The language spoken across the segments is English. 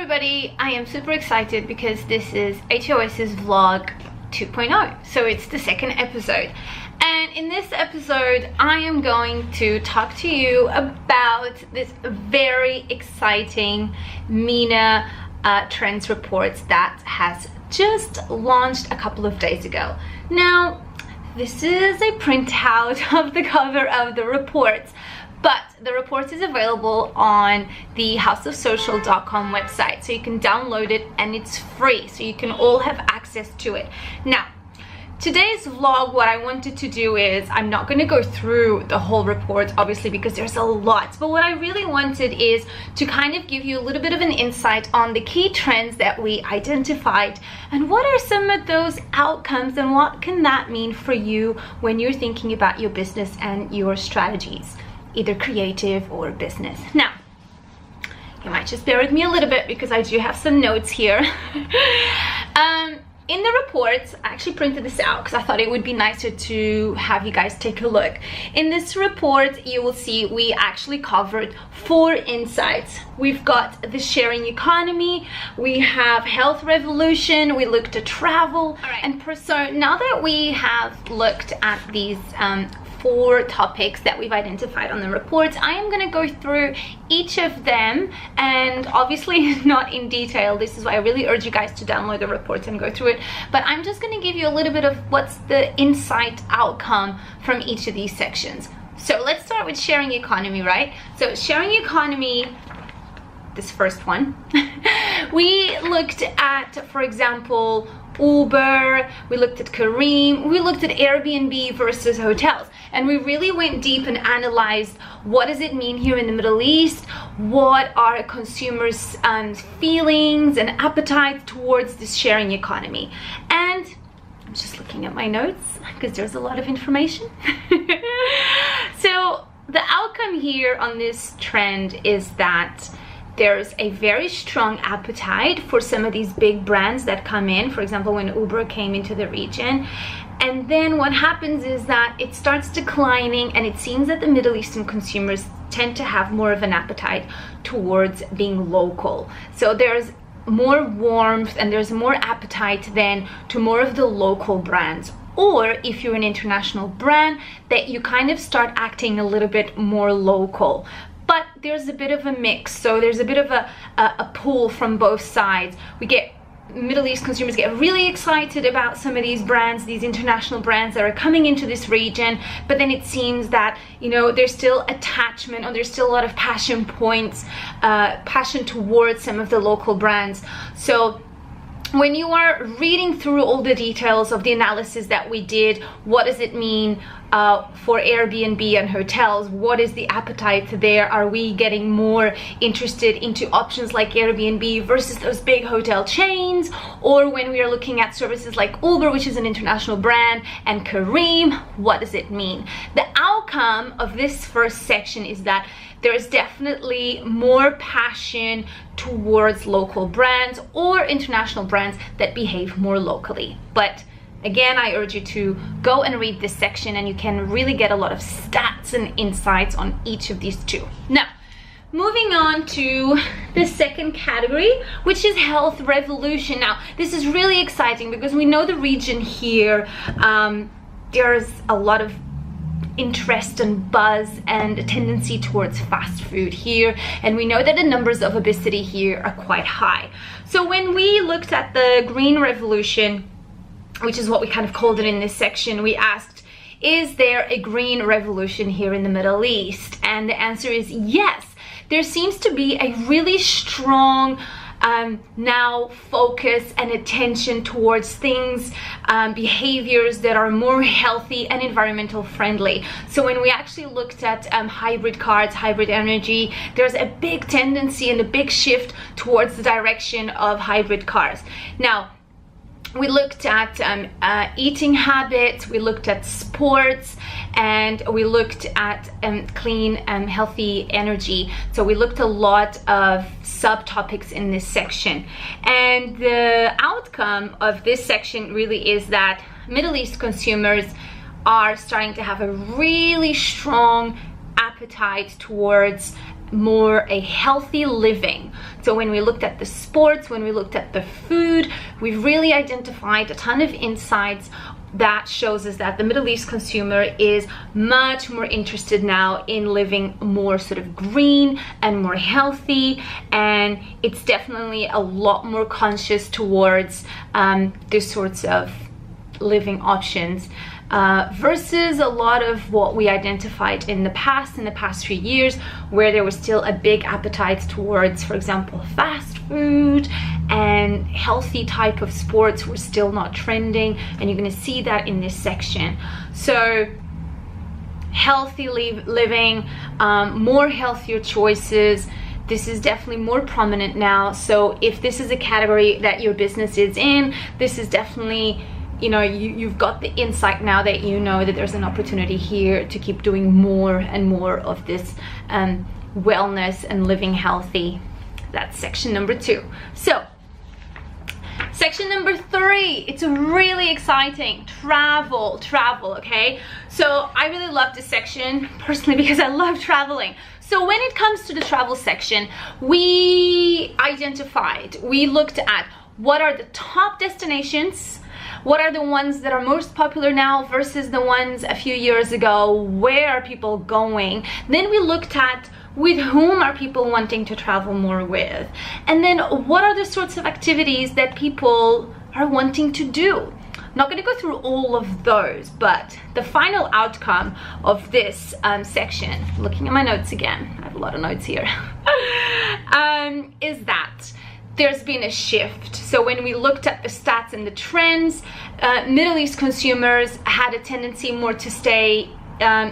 everybody, I am super excited because this is HOS's vlog 2.0, so it's the second episode. And in this episode, I am going to talk to you about this very exciting MENA Trends report that has just launched a couple of days ago. Now, this is a printout of the cover of the report, but the report is available on the houseofsocial.com website, so you can download it and it's free, so you can all have access to it. Now, today's vlog, what I wanted to do is, I'm not going to go through the whole report, obviously, because there's a lot, but what I really wanted is to kind of give you a little bit of an insight on the key trends that we identified and what are some of those outcomes and what can that mean for you when you're thinking about your business and your strategies, either creative or business. Now, you might just bear with me a little bit because I do have some notes here. In the report, I actually printed this out because I thought it would be nicer to have you guys take a look. In this report, you will see we actually covered 4 insights. We've got the sharing economy, we have health revolution, we looked at travel, and so now that we have looked at these 4 topics that we've identified on the report, I am going to go through each of them, and obviously not in detail. This is why I really urge you guys to download the report and go through it, but I'm just going to give you a little bit of what's the insight outcome from each of these sections. So let's start with sharing economy, right? So sharing economy, this first one, we looked at, for example, Uber, we looked at Careem, we looked at Airbnb versus hotels, and we really went deep and analyzed what does it mean here in the Middle East, what are consumers' feelings and appetite towards this sharing economy. And I'm just looking at my notes because there's a lot of information. So the outcome here on this trend is that there's a very strong appetite for some of these big brands that come in, for example, when Uber came into the region. And then what happens is that it starts declining, and it seems that the Middle Eastern consumers tend to have more of an appetite towards being local. So there's more warmth and there's more appetite then to more of the local brands. Or if you're an international brand, that you kind of start acting a little bit more local. But there's a bit of a mix, so there's a bit of a pull from both sides. We get Middle East consumers get really excited about some of these brands, these international brands that are coming into this region, but then it seems that, you know, there's still attachment, or there's still a lot of passion points, passion towards some of the local brands. So when you are reading through all the details of the analysis that we did, what does it mean for Airbnb and hotels? What is the appetite there? Are we getting more interested into options like Airbnb versus those big hotel chains? Or when we are looking at services like Uber, which is an international brand, and Careem, what does it mean? The outcome of this first section is that there is definitely more passion towards local brands or international brands that behave more locally. But again, I urge you to go and read this section, and you can really get a lot of stats and insights on each of these 2. Now, moving on to the second category, which is health revolution. Now, this is really exciting because we know the region here, there's a lot of interest and buzz and a tendency towards fast food here, and we know that the numbers of obesity here are quite high. So when we looked at the green revolution, which is what we kind of called it in this section, we asked, is there a green revolution here in the Middle East? And the answer is yes. There seems to be a really strong now focus and attention towards things, behaviors that are more healthy and environmental friendly. So when we actually looked at hybrid cars, hybrid energy, there's a big tendency and a big shift towards the direction of hybrid cars. Now, we looked at eating habits, we looked at sports, and we looked at clean and healthy energy. So we looked a lot of subtopics in this section. And the outcome of this section really is that Middle East consumers are starting to have a really strong appetite towards more a healthy living. So when we looked at the sports, when we looked at the food, we really identified a ton of insights that shows us that the Middle East consumer is much more interested now in living more sort of green and more healthy, and it's definitely a lot more conscious towards these sorts of living options versus a lot of what we identified in the past few years, where there was still a big appetite towards, for example, fast food, and healthy type of sports were still not trending, and you're going to see that in this section. So healthy living, more healthier choices, this is definitely more prominent now. So if this is a category that your business is in, this is definitely, you know, you've got the insight now that you know that there's an opportunity here to keep doing more and more of this wellness and living healthy. That's section number 2. So section number 3, it's really exciting. Travel, okay? So I really love this section personally because I love traveling. So when it comes to the travel section, we looked at what are the top destinations, what are the ones that are most popular now versus the ones a few years ago, where are people going. Then we looked at with whom are people wanting to travel more with, and then what are the sorts of activities that people are wanting to do. I'm not going to go through all of those, but the final outcome of this section, looking at my notes again, I have a lot of notes here, is that there's been a shift. So when we looked at the stats and the trends, Middle East consumers had a tendency more to stay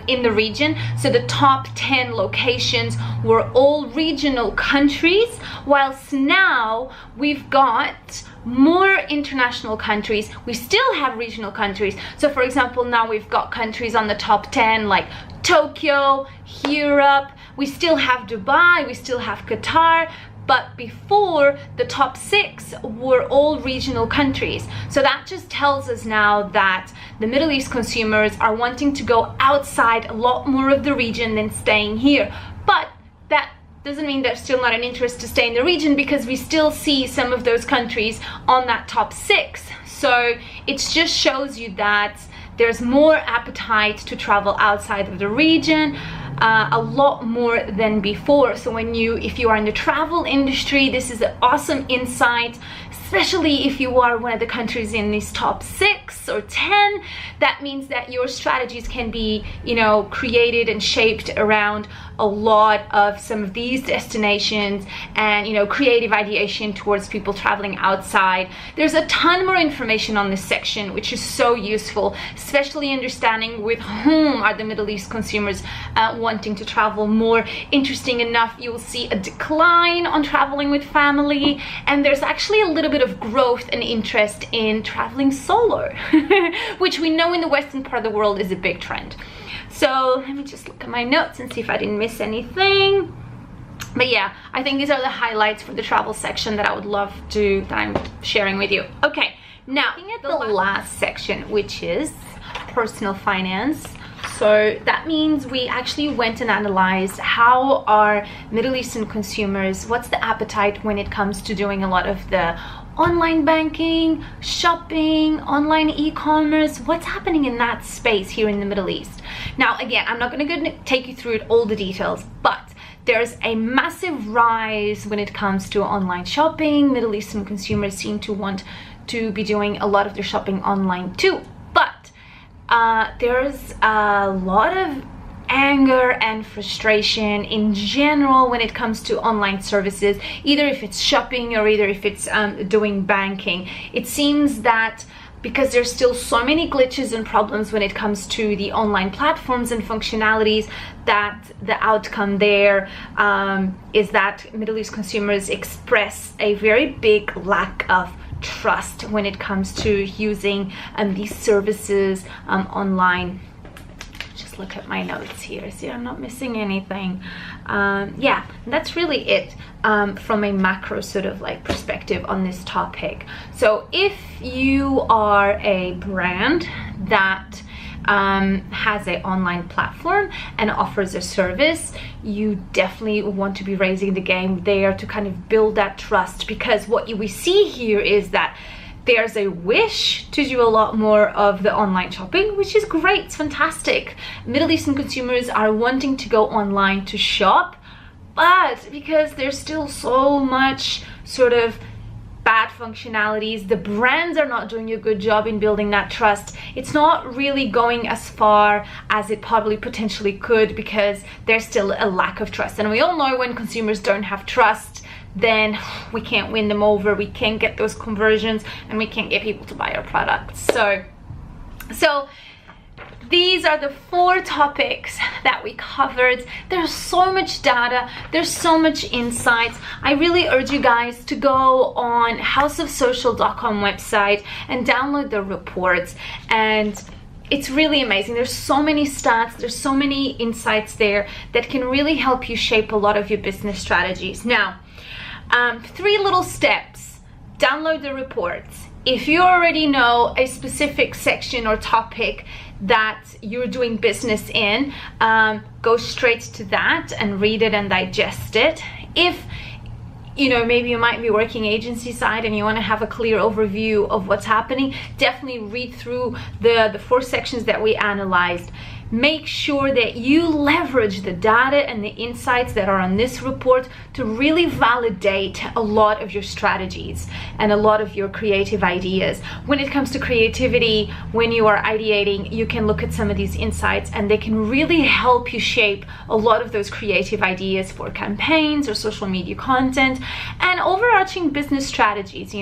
in the region. So the top 10 locations were all regional countries, whilst now we've got more international countries. We still have regional countries. So for example, now we've got countries on the top 10 like Tokyo, Europe, we still have Dubai, we still have Qatar, but before the top 6 were all regional countries. So that just tells us now that the Middle East consumers are wanting to go outside a lot more of the region than staying here. But that doesn't mean there's still not an interest to stay in the region, because we still see some of those countries on that top 6. So it just shows you that there's more appetite to travel outside of the region, a lot more than before. So if you are in the travel industry, this is an awesome insight, especially if you are one of the countries in these top 6 or 10. That means that your strategies can be, you know, created and shaped around a lot of some of these destinations, and, you know, creative ideation towards people traveling outside. There's a ton more information on this section, which is so useful, especially understanding with whom are the Middle East consumers wanting to travel more. Interesting enough, you'll see a decline on traveling with family, and there's actually a little bit of growth and interest in traveling solo, which we know in the western part of the world is a big trend. So let me just look at my notes and see if I didn't miss anything. But yeah, I think these are the highlights for the travel section that I would love to, that I'm sharing with you. Okay, now looking at the last section, which is personal finance. So that means we actually went and analyzed how our Middle Eastern consumers, what's the appetite when it comes to doing a lot of the online banking, shopping, online e-commerce, what's happening in that space here in the Middle East. Now again, I'm not going to take you through all the details, but there's a massive rise when it comes to online shopping. Middle Eastern consumers seem to want to be doing a lot of their shopping online too, but there's a lot of anger and frustration in general when it comes to online services, either if it's shopping or either if it's doing banking. It seems that because there's still so many glitches and problems when it comes to the online platforms and functionalities, that the outcome there is that Middle East consumers express a very big lack of trust when it comes to using these services online. Look at my notes here, see I'm not missing anything. Yeah, that's really it from a macro sort of like perspective on this topic. So if you are a brand that has an online platform and offers a service, you definitely want to be raising the game there to kind of build that trust, because what we see here is that there's a wish to do a lot more of the online shopping, which is great. It's fantastic. Middle Eastern consumers are wanting to go online to shop, but because there's still so much sort of bad functionalities, the brands are not doing a good job in building that trust. It's not really going as far as it probably potentially could, because there's still a lack of trust. And we all know when consumers don't have trust, then we can't win them over, we can't get those conversions, and we can't get people to buy our products. So these are the 4 topics that we covered. There's so much data, there's so much insights. I really urge you guys to go on houseofsocial.com website and download the reports, and it's really amazing. There's so many stats, there's so many insights there that can really help you shape a lot of your business strategies. Now, 3 little steps. Download the reports. If you already know a specific section or topic that you're doing business in, go straight to that and read it and digest it. If maybe you might be working agency side and you want to have a clear overview of what's happening, definitely read through the 4 sections that we analyzed. Make sure that you leverage the data and the insights that are on this report to really validate a lot of your strategies and a lot of your creative ideas. When it comes to creativity, when you are ideating, you can look at some of these insights and they can really help you shape a lot of those creative ideas for campaigns or social media content and overarching business strategies.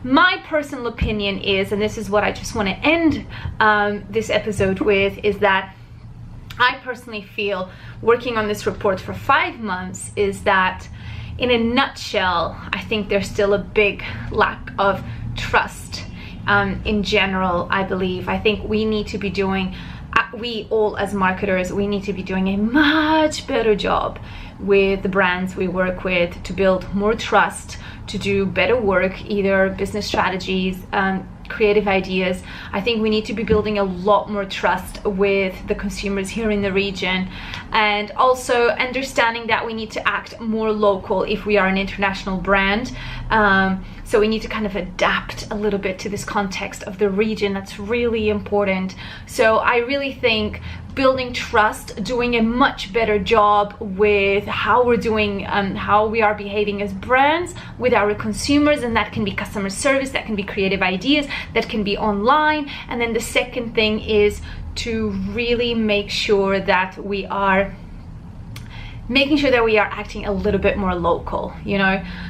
My personal opinion is, and this is what I just want to end this episode with, is that I personally feel working on this report for 5 months is that, in a nutshell, I think there's still a big lack of trust in general. I believe I think we need to be doing, we all as marketers, we need to be doing a much better job with the brands we work with to build more trust, to do better work, either business strategies, creative ideas. I think we need to be building a lot more trust with the consumers here in the region, and also understanding that we need to act more local if we are an international brand. So we need to kind of adapt a little bit to this context of the region. That's really important. So I really think building trust, doing a much better job with how we're doing, how we are behaving as brands with our consumers, and that can be customer service, that can be creative ideas, that can be online. And then the second thing is to really make sure that we are acting a little bit more local,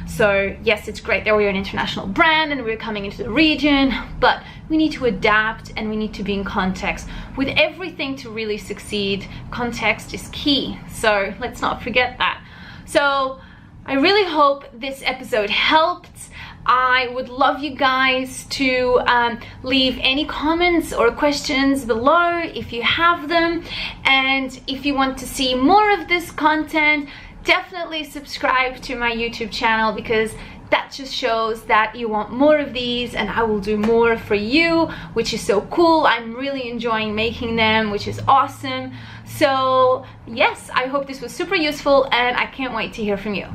So yes, it's great that we're an international brand and we're coming into the region, but we need to adapt and we need to be in context. With everything to really succeed, context is key. So let's not forget that. So I really hope this episode helped. I would love you guys to leave any comments or questions below if you have them. And if you want to see more of this content, definitely subscribe to my YouTube channel, because that just shows that you want more of these, and I will do more for you, which is so cool. I'm really enjoying making them, which is awesome. So yes, I hope this was super useful, and I can't wait to hear from you.